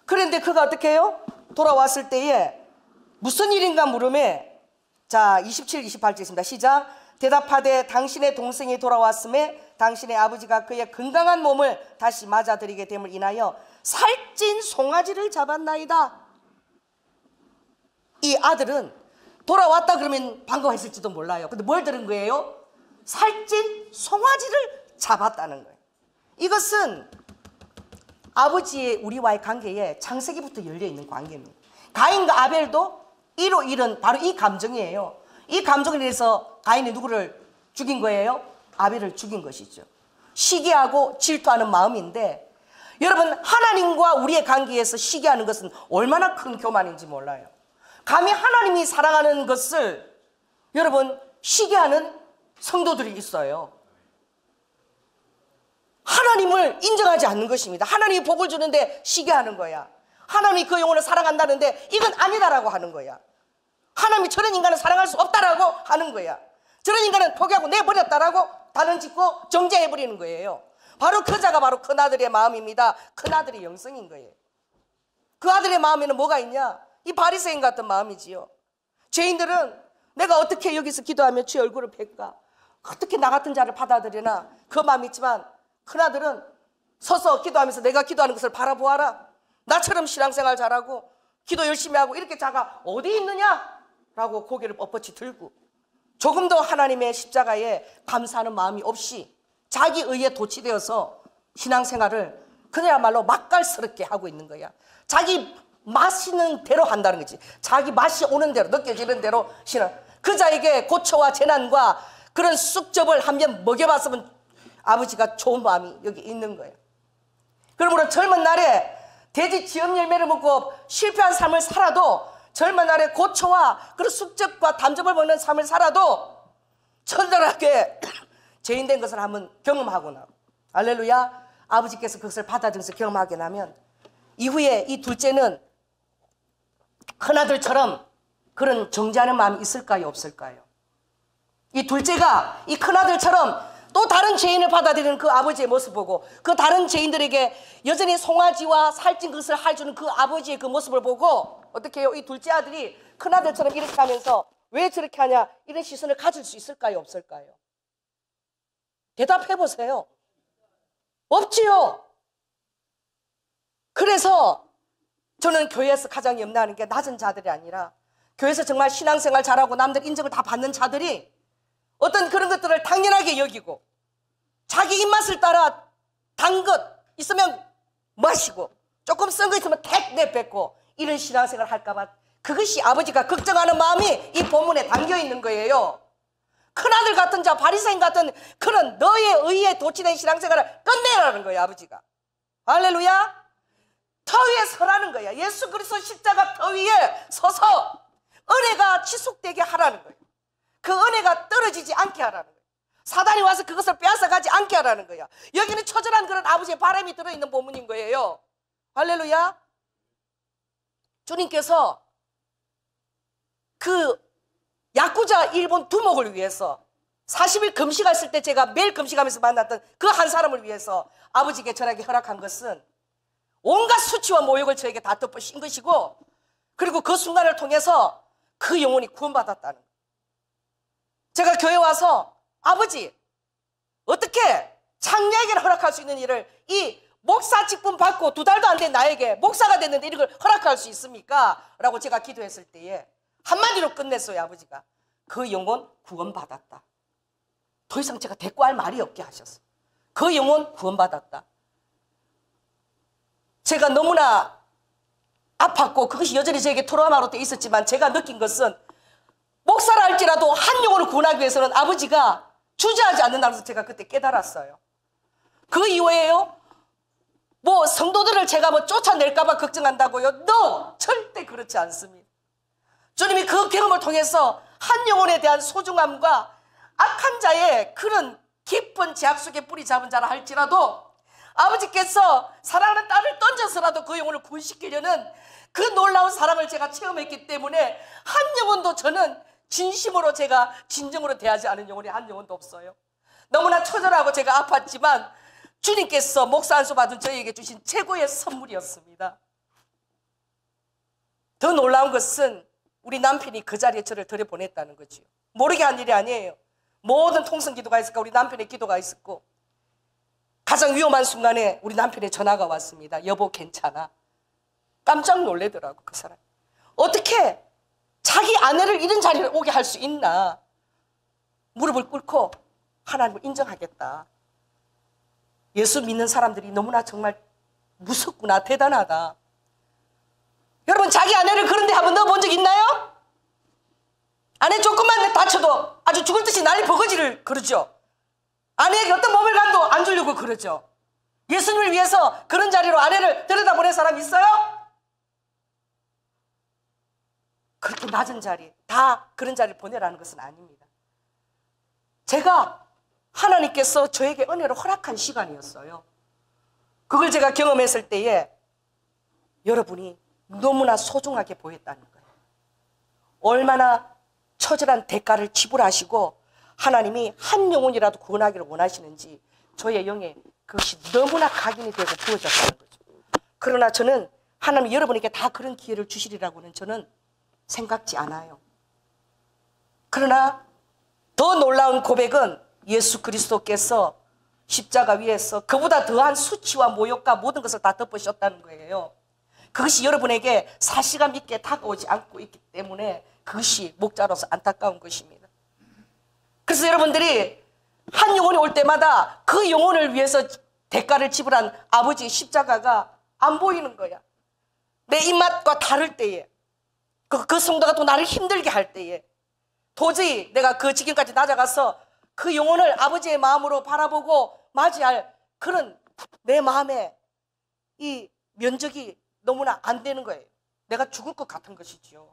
그런데 그가 어떻게 해요? 돌아왔을 때에 무슨 일인가 물음에, 자 27, 28절 있습니다. 시작. 대답하되 당신의 동생이 돌아왔음에 당신의 아버지가 그의 건강한 몸을 다시 맞아들이게 됨을 인하여 살찐 송아지를 잡았나이다. 이 아들은 돌아왔다 그러면 반가워했을지도 몰라요. 근데 뭘 들은 거예요? 살찐 송아지를 잡았다는 거예요. 이것은 아버지의 우리와의 관계에 창세기부터 열려있는 관계입니다. 가인과 아벨도 이로 잃은 바로 이 감정이에요. 이 감정에 대해서 가인이 누구를 죽인 거예요? 아벨을 죽인 것이죠. 시기하고 질투하는 마음인데, 여러분 하나님과 우리의 관계에서 시기하는 것은 얼마나 큰 교만인지 몰라요. 감히 하나님이 사랑하는 것을 여러분 시기하는 성도들이 있어요. 하나님을 인정하지 않는 것입니다. 하나님이 복을 주는데 시기하는 거야. 하나님이 그 영혼을 사랑한다는데 이건 아니다라고 하는 거야. 하나님이 저런 인간을 사랑할 수 없다라고 하는 거야. 저런 인간은 포기하고 내버렸다라고 단언짓고 정죄해버리는 거예요. 바로 그 자가 바로 큰아들의 마음입니다. 큰아들의 영성인 거예요. 그 아들의 마음에는 뭐가 있냐? 이 바리새인 같은 마음이지요. 죄인들은 내가 어떻게 여기서 기도하며 주의 얼굴을 뵐까? 어떻게 나 같은 자를 받아들이나 그 마음이 있지만, 큰아들은 서서 기도하면서 내가 기도하는 것을 바라보아라. 나처럼 신앙생활 잘하고 기도 열심히 하고 이렇게 자가 어디 있느냐? 라고 고개를 뻣뻣이 들고 조금 더 하나님의 십자가에 감사하는 마음이 없이 자기 의에 도취되어서 신앙생활을 그야말로 맛깔스럽게 하고 있는 거야. 자기 맛있는 대로 한다는 거지. 자기 맛이 오는 대로, 느껴지는 대로 신앙. 그 자에게 고초와 재난과 그런 쑥접을 한 번 먹여봤으면 아버지가 좋은 마음이 여기 있는 거예요. 그러므로 젊은 날에 돼지 지엄 열매를 먹고 실패한 삶을 살아도, 젊은 날에 고초와 그런 쑥접과 담접을 먹는 삶을 살아도 철저하게 죄인된 것을 한번 경험하고 나, 할렐루야, 아버지께서 그것을 받아들여서 경험하게 나면 이후에 이 둘째는 큰아들처럼 그런 정죄하는 마음이 있을까요, 없을까요? 이 둘째가 이 큰아들처럼 또 다른 죄인을 받아들이는 그 아버지의 모습 보고, 그 다른 죄인들에게 여전히 송아지와 살찐 것을 해주는 그 아버지의 그 모습을 보고 어떻게 해요? 이 둘째 아들이 큰아들처럼 이렇게 하면서 왜 저렇게 하냐, 이런 시선을 가질 수 있을까요, 없을까요? 대답해 보세요. 없지요. 그래서 저는 교회에서 가장 염려하는 게 낮은 자들이 아니라 교회에서 정말 신앙생활 잘하고 남들 인정을 다 받는 자들이 어떤 그런 것들을 당연하게 여기고 자기 입맛을 따라 단 것 있으면 마시고 조금 쓴 거 있으면 택 내뱉고 이런 신앙생활을 할까 봐, 그것이 아버지가 걱정하는 마음이 이 본문에 담겨 있는 거예요. 큰아들 같은 자, 바리새인 같은 그런 너의 의에 도취된 신앙생활을 끝내라는 거예요, 아버지가. 할렐루야. 터 위에 서라는 거야. 예수 그리스도 십자가 터 위에 서서 은혜가 지속되게 하라는 거예요. 그 은혜가 떨어지지 않게 하라는 거예요. 사단이 와서 그것을 빼앗아가지 않게 하라는 거야. 여기는 처절한 그런 아버지의 바람이 들어있는 본문인 거예요. 할렐루야. 주님께서 그 야쿠자 일본 두목을 위해서 40일 금식했을 때 제가 매일 금식하면서 만났던 그 한 사람을 위해서 아버지께 전하게 허락한 것은 온갖 수치와 모욕을 저에게 다 덮으신 것이고, 그리고 그 순간을 통해서 그 영혼이 구원받았다는 거예요. 제가 교회 와서 아버지 어떻게 장녀에게 허락할 수 있는 일을 이 목사 직분 받고 2달도 안 된 나에게 목사가 됐는데 이런 걸 허락할 수 있습니까? 라고 제가 기도했을 때에 한마디로 끝냈어요. 아버지가 그 영혼 구원받았다. 더 이상 제가 대꾸할 말이 없게 하셨어요. 그 영혼 구원받았다. 제가 너무나 아팠고 그것이 여전히 저에게 트라우마로 돼 있었지만, 제가 느낀 것은 목사라 할지라도 한 영혼을 구원하기 위해서는 아버지가 주저하지 않는다는 것을 제가 그때 깨달았어요. 그 이후에요, 뭐 성도들을 제가 뭐 쫓아낼까 봐 걱정한다고요? No! 절대 그렇지 않습니다. 주님이 그 경험을 통해서 한 영혼에 대한 소중함과 악한 자의 그런 깊은 제약 속에 뿌리 잡은 자라 할지라도 아버지께서 사랑하는 딸을 던져서라도 그 영혼을 구원시키려는 그 놀라운 사랑을 제가 체험했기 때문에 한 영혼도 저는 진심으로, 제가 진정으로 대하지 않은 영혼이 한 영혼도 없어요. 너무나 처절하고 제가 아팠지만 주님께서 목사 안수 받은 저에게 주신 최고의 선물이었습니다. 더 놀라운 것은 우리 남편이 그 자리에 저를 들여보냈다는 거죠. 모르게 한 일이 아니에요. 모든 통성 기도가 있을까 우리 남편의 기도가 있었고, 가장 위험한 순간에 우리 남편의 전화가 왔습니다. 여보 괜찮아. 깜짝 놀래더라고 그 사람. 어떻게 자기 아내를 이런 자리에 오게 할 수 있나. 무릎을 꿇고 하나님을 인정하겠다. 예수 믿는 사람들이 너무나 정말 무섭구나, 대단하다. 여러분, 자기 아내를 그런 데 한번 넣어본 적 있나요? 아내 조금만 다쳐도 아주 죽을 듯이 난리 버거지를 그러죠. 아내에게 어떤 몸을 간도 안 주려고 그러죠. 예수님을 위해서 그런 자리로 아내를 들여다보낸 사람 있어요? 그렇게 낮은 자리, 다 그런 자리를 보내라는 것은 아닙니다. 제가 하나님께서 저에게 은혜로 허락한 시간이었어요. 그걸 제가 경험했을 때에 여러분이 너무나 소중하게 보였다는 거예요. 얼마나 처절한 대가를 지불하시고 하나님이 한 영혼이라도 구원하기를 원하시는지 저의 영에 그것이 너무나 각인이 되고 부어졌다는 거죠. 그러나 저는 하나님이 여러분에게 다 그런 기회를 주시리라고는 저는 생각지 않아요. 그러나 더 놀라운 고백은 예수 그리스도께서 십자가 위에서 그보다 더한 수치와 모욕과 모든 것을 다 덮으셨다는 거예요. 그것이 여러분에게 사시가 믿게 다가오지 않고 있기 때문에 그것이 목자로서 안타까운 것입니다. 그래서 여러분들이 한 영혼이 올 때마다 그 영혼을 위해서 대가를 지불한 아버지의 십자가가 안 보이는 거야. 내 입맛과 다를 때에, 그 성도가 또 나를 힘들게 할 때에 도저히 내가 그 지경까지 낮아가서 그 영혼을 아버지의 마음으로 바라보고 맞이할 그런 내 마음에 이 면적이 너무나 안 되는 거예요. 내가 죽을 것 같은 것이지요.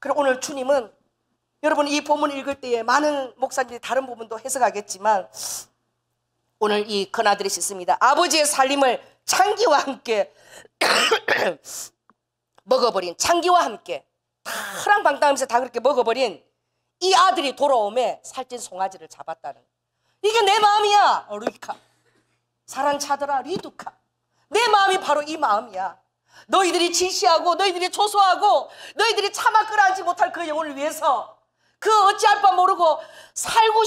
그리고 오늘 주님은 여러분 이 본문 읽을 때에 많은 목사님들이 다른 부분도 해석하겠지만 오늘 이 큰아들이 있습니다. 아버지의 살림을 창기와 함께 먹어버린, 창기와 함께 다 허랑방탕하면서 다 그렇게 먹어버린 이 아들이 돌아오매 살찐 송아지를 잡았다는, 이게 내 마음이야. 루이카 사랑차더라 리두카, 내 마음이 바로 이 마음이야. 너희들이 지시하고 너희들이 조소하고 너희들이 참아 끌어안지 못할 그 영혼을 위해서 그 어찌할 바 모르고 살고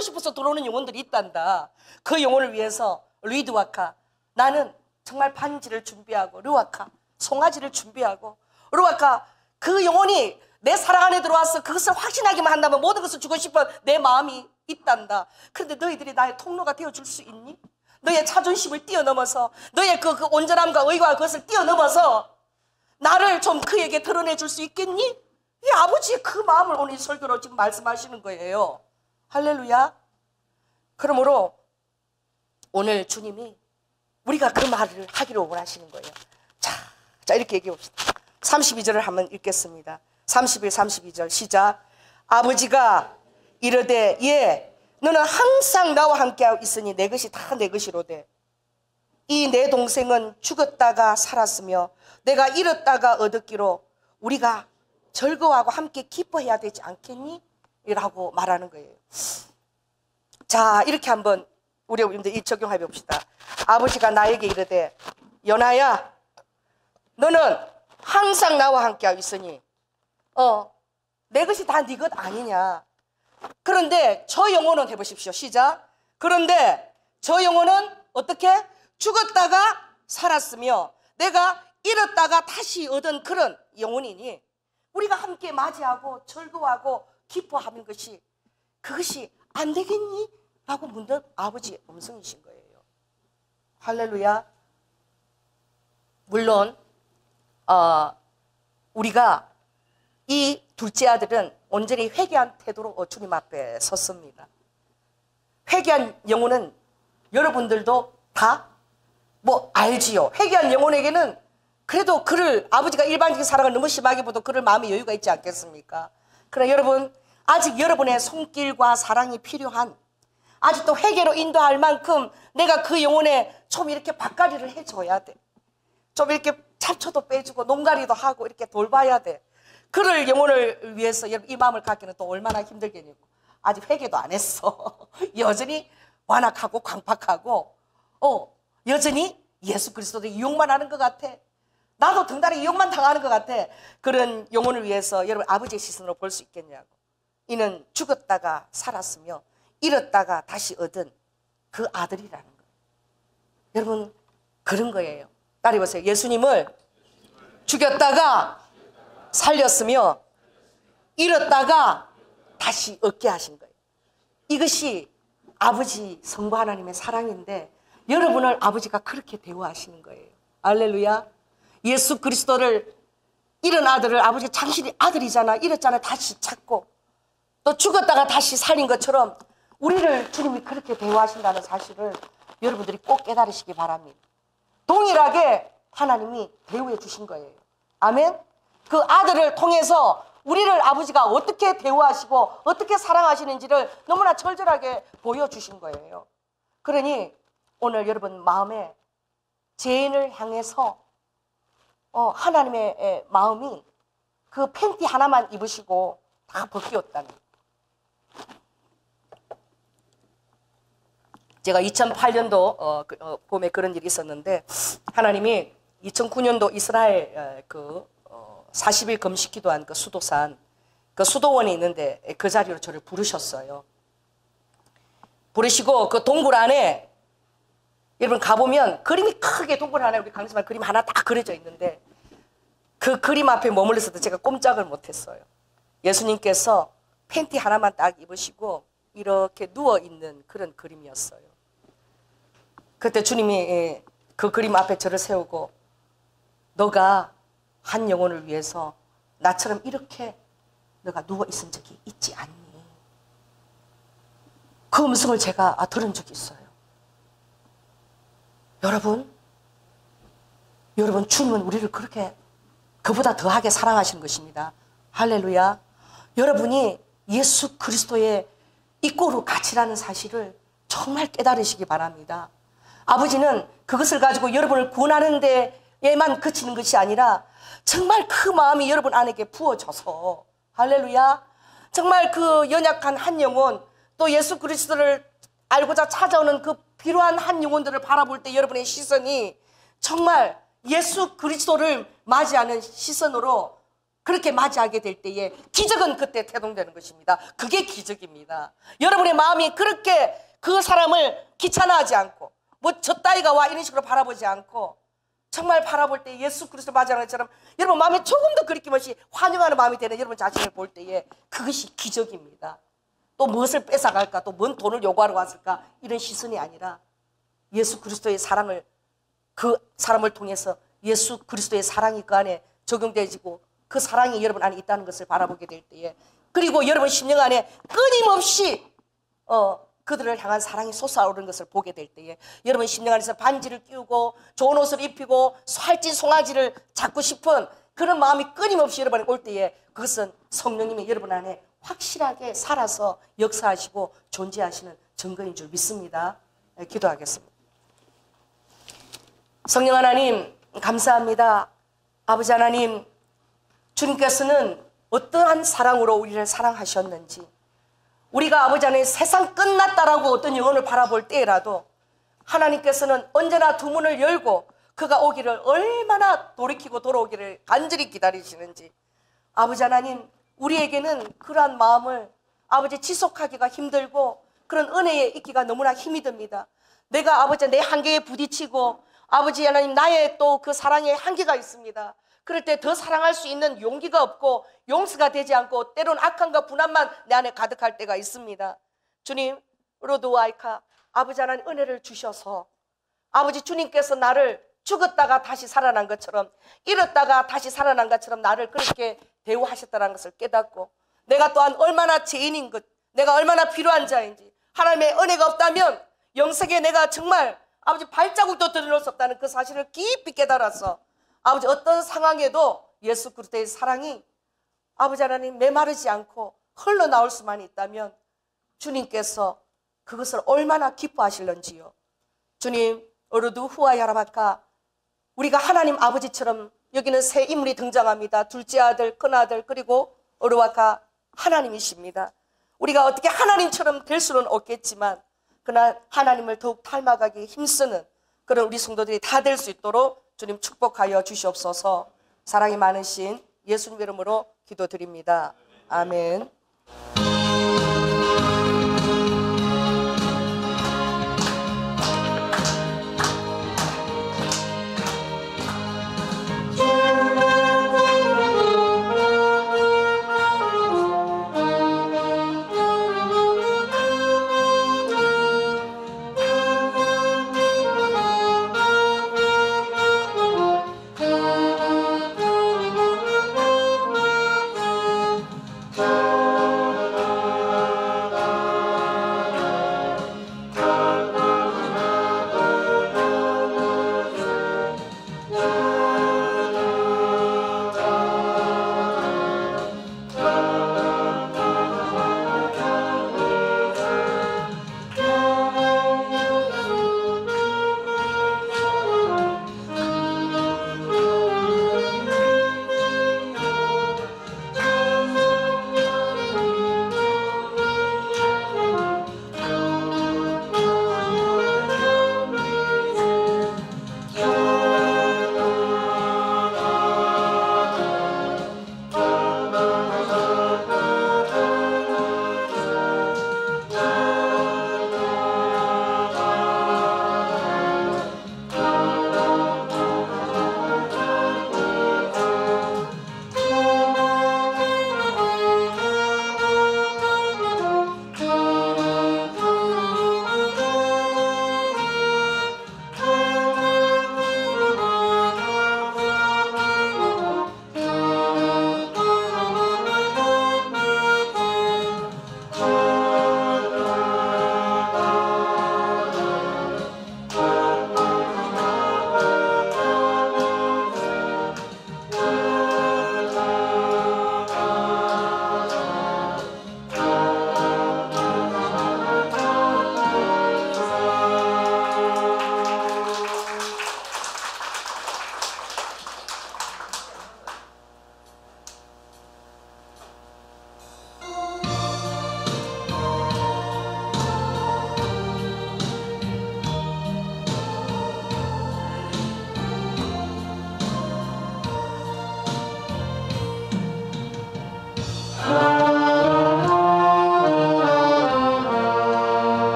싶어서 들어오는 영혼들이 있단다. 그 영혼을 위해서 리두아카, 나는 정말 반지를 준비하고, 르와카 송아지를 준비하고, 르와카 그 영혼이 내 사랑 안에 들어와서 그것을 확신하기만 한다면 모든 것을 주고 싶은 내 마음이 있단다. 그런데 너희들이 나의 통로가 되어줄 수 있니? 너의 자존심을 뛰어넘어서, 너의 그 온전함과 의와 그것을 뛰어넘어서 나를 좀 그에게 드러내 줄 수 있겠니? 이 아버지의 그 마음을 오늘 설교로 지금 말씀하시는 거예요. 할렐루야. 그러므로 오늘 주님이 우리가 그 말을 하기를 원하시는 거예요. 자 이렇게 얘기해 봅시다. 32절을 한번 읽겠습니다. 31, 32절 시작. 아버지가 이르되 예 너는 항상 나와 함께하고 있으니 내 것이 다 내 것이로되 이 내 동생은 죽었다가 살았으며 내가 잃었다가 얻었기로 우리가 즐거워하고 함께 기뻐해야 되지 않겠니? 라고 말하는 거예요. 자 이렇게 한번 우리 이 적용해 봅시다. 아버지가 나에게 이르되 연아야 너는 항상 나와 함께하고 있으니 내 것이 다 네 것 아니냐. 그런데 저 영혼은 해보십시오. 시작. 그런데 저 영혼은 어떻게? 죽었다가 살았으며 내가 잃었다가 다시 얻은 그런 영혼이니 우리가 함께 맞이하고 즐거워하고 기뻐하는 것이 그것이 안 되겠니? 라고 묻는 아버지의 음성이신 거예요. 할렐루야. 물론 우리가 이 둘째 아들은 온전히 회개한 태도로 주님 앞에 섰습니다. 회개한 영혼은 여러분들도 다 알지요. 회개한 영혼에게는 그래도 그를 아버지가 일반적인 사랑을 너무 심하게 보도 그럴 마음의 여유가 있지 않겠습니까? 그러나 여러분 아직 여러분의 손길과 사랑이 필요한, 아직도 회개로 인도할 만큼 내가 그 영혼에 좀 이렇게 밭가리를 해줘야 돼. 좀 이렇게 잡초도 빼주고 농가리도 하고 이렇게 돌봐야 돼. 그를 영혼을 위해서 여러분 이 마음을 갖기는 또 얼마나 힘들겠냐고. 아직 회개도 안 했어. 여전히 완악하고 광팍하고 여전히 예수 그리스도도 이용만 하는 것 같아. 나도 등달에 이용만 당하는 것 같아. 그런 영혼을 위해서 여러분 아버지의 시선으로 볼 수 있겠냐고. 이는 죽었다가 살았으며 잃었다가 다시 얻은 그 아들이라는 거예요. 여러분 그런 거예요. 따라해보세요. 예수님을 죽였다가 살렸으며 잃었다가 다시 얻게 하신 거예요. 이것이 아버지 성부 하나님의 사랑인데 여러분을 아버지가 그렇게 대우하시는 거예요. 할렐루야. 예수 그리스도를 잃은 아들을 아버지가 당신이 아들이잖아, 잃었잖아 다시 찾고 또 죽었다가 다시 살린 것처럼 우리를 주님이 그렇게 대우하신다는 사실을 여러분들이 꼭 깨달으시기 바랍니다. 동일하게 하나님이 대우해 주신 거예요. 아멘. 그 아들을 통해서 우리를 아버지가 어떻게 대우하시고 어떻게 사랑하시는지를 너무나 절절하게 보여주신 거예요. 그러니 오늘 여러분 마음에 죄인을 향해서 하나님의 마음이 그 팬티 하나만 입으시고 다 벗겼다는. 제가 2008년도 봄에 그런 일이 있었는데 하나님이 2009년도 이스라엘 40일 금식 기도한 그 수도산 그 수도원이 있는데 그 자리로 저를 부르셨어요. 부르시고 그 동굴 안에 여러분 가보면 그림이 크게 동굴 안에 우리 강심한 그림 하나 딱 그려져 있는데 그 그림 앞에 머물러서도 제가 꼼짝을 못했어요. 예수님께서 팬티 하나만 딱 입으시고 이렇게 누워있는 그런 그림이었어요. 그때 주님이 그 그림 앞에 저를 세우고 너가 한 영혼을 위해서 나처럼 이렇게 너가 누워있은 적이 있지 않니? 그 음성을 제가 들은 적이 있어요. 여러분 주님은 우리를 그렇게 그보다 더하게 사랑하시는 것입니다. 할렐루야. 여러분이 예수 그리스도의 이꼬르 가치라는 사실을 정말 깨달으시기 바랍니다. 아버지는 그것을 가지고 여러분을 구원하는 데에만 그치는 것이 아니라 정말 그 마음이 여러분 안에게 부어져서 할렐루야. 정말 그 연약한 한 영혼 또 예수 그리스도를 알고자 찾아오는 그 필요한 한 영혼들을 바라볼 때 여러분의 시선이 정말 예수 그리스도를 맞이하는 시선으로 그렇게 맞이하게 될 때에 기적은 그때 태동되는 것입니다. 그게 기적입니다. 여러분의 마음이 그렇게 그 사람을 귀찮아하지 않고 뭐 저 따위가 와 이런 식으로 바라보지 않고 정말 바라볼 때 예수 그리스도 맞이하는 것처럼 여러분 마음에 조금 더 그리낌없이 환영하는 마음이 되는 여러분 자신을 볼 때에 그것이 기적입니다. 또 무엇을 뺏어갈까 또 뭔 돈을 요구하러 왔을까 이런 시선이 아니라 예수 그리스도의 사랑을 그 사람을 통해서 예수 그리스도의 사랑이 그 안에 적용되어지고 그 사랑이 여러분 안에 있다는 것을 바라보게 될 때에 그리고 여러분 심령 안에 끊임없이 그들을 향한 사랑이 솟아오르는 것을 보게 될 때에 여러분 심령 안에서 반지를 끼우고 좋은 옷을 입히고 살찐 송아지를 잡고 싶은 그런 마음이 끊임없이 여러분 안에 올 때에 그것은 성령님이 여러분 안에 확실하게 살아서 역사하시고 존재하시는 증거인 줄 믿습니다. 기도하겠습니다. 성령 하나님 감사합니다. 아버지 하나님 주님께서는 어떠한 사랑으로 우리를 사랑하셨는지 우리가 아버지 하나님 세상 끝났다라고 어떤 영혼을 바라볼 때라도 하나님께서는 언제나 두 문을 열고 그가 오기를 얼마나 돌이키고 돌아오기를 간절히 기다리시는지 아버지 하나님 우리에게는 그러한 마음을 아버지 지속하기가 힘들고 그런 은혜에 있기가 너무나 힘이 듭니다. 내가 아버지 내 한계에 부딪히고 아버지 하나님 나의 또 그 사랑에 한계가 있습니다. 그럴 때 더 사랑할 수 있는 용기가 없고 용서가 되지 않고 때론 악함과 분함만 내 안에 가득할 때가 있습니다. 주님 로드와이카 아버지 하나님 은혜를 주셔서 아버지 주님께서 나를 죽었다가 다시 살아난 것처럼 잃었다가 다시 살아난 것처럼 나를 그렇게 대우하셨다는 것을 깨닫고 내가 또한 얼마나 죄인인 것 내가 얼마나 필요한 자인지 하나님의 은혜가 없다면 영생에 내가 정말 아버지 발자국도 들여놓을 수 없다는 그 사실을 깊이 깨달아서 아버지 어떤 상황에도 예수 그리스도의 사랑이 아버지 하나님 메마르지 않고 흘러나올 수만 있다면 주님께서 그것을 얼마나 기뻐하실런지요. 주님 어르드 후아야라바카 우리가 하나님 아버지처럼 여기는 새 인물이 등장합니다. 둘째 아들 큰아들 그리고 어르와카 하나님이십니다. 우리가 어떻게 하나님처럼 될 수는 없겠지만 그러나 하나님을 더욱 닮아가기 힘쓰는 그런 우리 성도들이 다 될 수 있도록 주님 축복하여 주시옵소서. 사랑이 많으신 예수님 이름으로 기도드립니다. 아멘.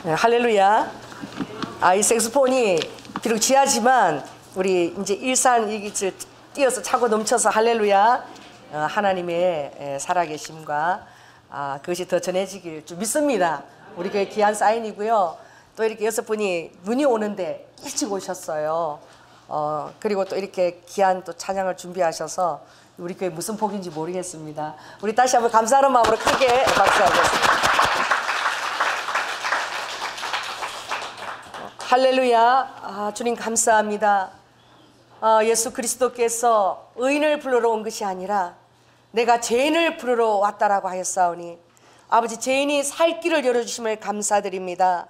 네, 할렐루야. 이 색소폰이 비록 지하지만 우리 이제 일산 이기 뛰어서 차고 넘쳐서 할렐루야. 하나님의 살아계심과 그것이 더 전해지길 좀 믿습니다. 우리 교회 귀한 사인이고요. 또 이렇게 6분이 눈이 오는데 일찍 오셨어요. 그리고 또 이렇게 귀한 또 찬양을 준비하셔서 우리 교회 무슨 복인지 모르겠습니다. 우리 다시 한번 감사하는 마음으로 크게 박수하겠습니다. 할렐루야. 주님 감사합니다. 예수 그리스도께서 의인을 부르러 온 것이 아니라 내가 죄인을 부르러 왔다라고 하였사오니 아버지 죄인이 살 길을 열어주심을 감사드립니다.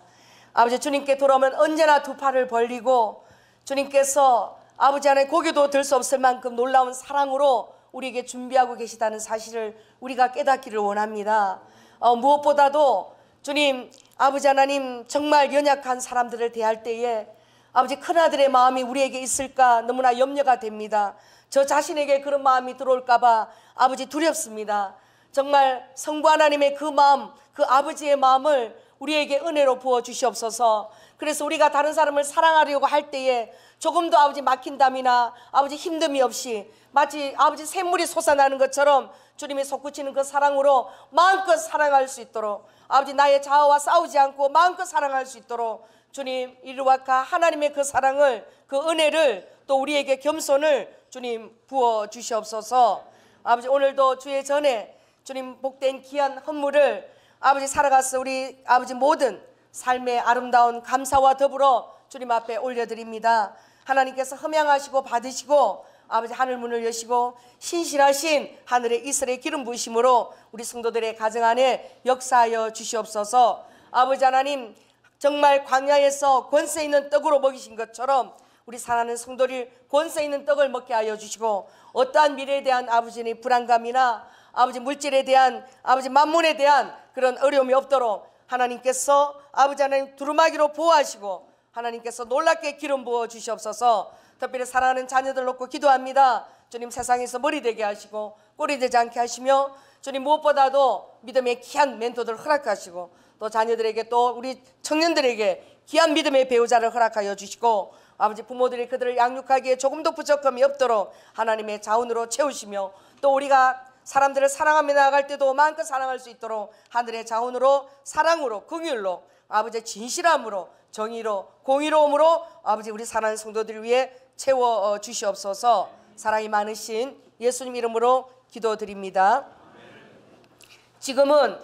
아버지 주님께 돌아오면 언제나 두 팔을 벌리고 주님께서 아버지 안에 고개도 들 수 없을 만큼 놀라운 사랑으로 우리에게 준비하고 계시다는 사실을 우리가 깨닫기를 원합니다. 무엇보다도 주님 아버지 하나님 정말 연약한 사람들을 대할 때에 아버지 큰아들의 마음이 우리에게 있을까 너무나 염려가 됩니다. 저 자신에게 그런 마음이 들어올까 봐 아버지 두렵습니다. 정말 성부 하나님의 그 마음, 그 아버지의 마음을 우리에게 은혜로 부어 주시옵소서. 그래서 우리가 다른 사람을 사랑하려고 할 때에 조금도 아버지 막힌담이나 아버지 힘듦이 없이 마치 아버지 샘물이 솟아나는 것처럼 주님의 솟구치는 그 사랑으로 마음껏 사랑할 수 있도록 아버지 나의 자아와 싸우지 않고 마음껏 사랑할 수 있도록 주님 이루와카 하나님의 그 사랑을 그 은혜를 또 우리에게 겸손을 주님 부어 주시옵소서. 아버지 오늘도 주의 전에 주님 복된 귀한 헌물을 아버지 살아가서 우리 아버지 모든 삶의 아름다운 감사와 더불어 주님 앞에 올려드립니다. 하나님께서 흠양하시고 받으시고 아버지 하늘 문을 여시고 신실하신 하늘의 이슬의 기름 부으심으로 우리 성도들의 가정 안에 역사하여 주시옵소서. 아버지 하나님 정말 광야에서 권세 있는 떡으로 먹이신 것처럼 우리 사랑하는 성도를 권세 있는 떡을 먹게 하여 주시고 어떠한 미래에 대한 아버지의 불안감이나 아버지 물질에 대한 아버지 만문에 대한 그런 어려움이 없도록 하나님께서 아버지 하나님 두루마기로 보호하시고 하나님께서 놀랍게 기름 부어 주시옵소서. 특별히 사랑하는 자녀들 놓고 기도합니다. 주님, 세상에서 머리 되게 하시고 꼬리 되지 않게 하시며, 주님 무엇보다도 믿음의 귀한 멘토들 허락하시고, 또 자녀들에게, 또 우리 청년들에게 귀한 믿음의 배우자를 허락하여 주시고, 아버지 부모들이 그들을 양육하기에 조금도 부족함이 없도록 하나님의 자원으로 채우시며, 또 우리가 사람들을 사랑하며 나아갈 때도 마음껏 사랑할 수 있도록 하늘의 자원으로, 사랑으로, 긍휼로, 아버지 진실함으로, 정의로, 공의로움으로 아버지 우리 사랑하는 성도들을 위해 채워 주시옵소서. 사랑이 많으신 예수님 이름으로 기도드립니다. 지금은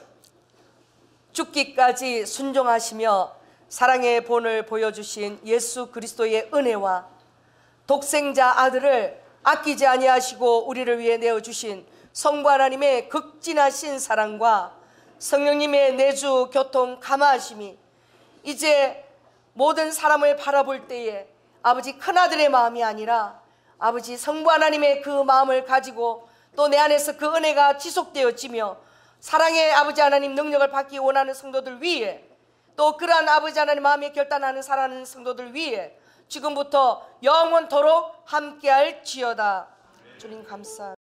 죽기까지 순종하시며 사랑의 본을 보여주신 예수 그리스도의 은혜와 독생자 아들을 아끼지 아니하시고 우리를 위해 내어주신 성부 하나님의 극진하신 사랑과 성령님의 내주 교통 감화하심이 이제 모든 사람을 바라볼 때에 아버지 큰아들의 마음이 아니라 아버지 성부 하나님의 그 마음을 가지고, 또 내 안에서 그 은혜가 지속되어지며 사랑의 아버지 하나님 능력을 받기 원하는 성도들 위해, 또 그러한 아버지 하나님 마음에 결단하는 사랑하는 성도들 위해 지금부터 영원토록 함께할 지어다. 주님 감사합니다.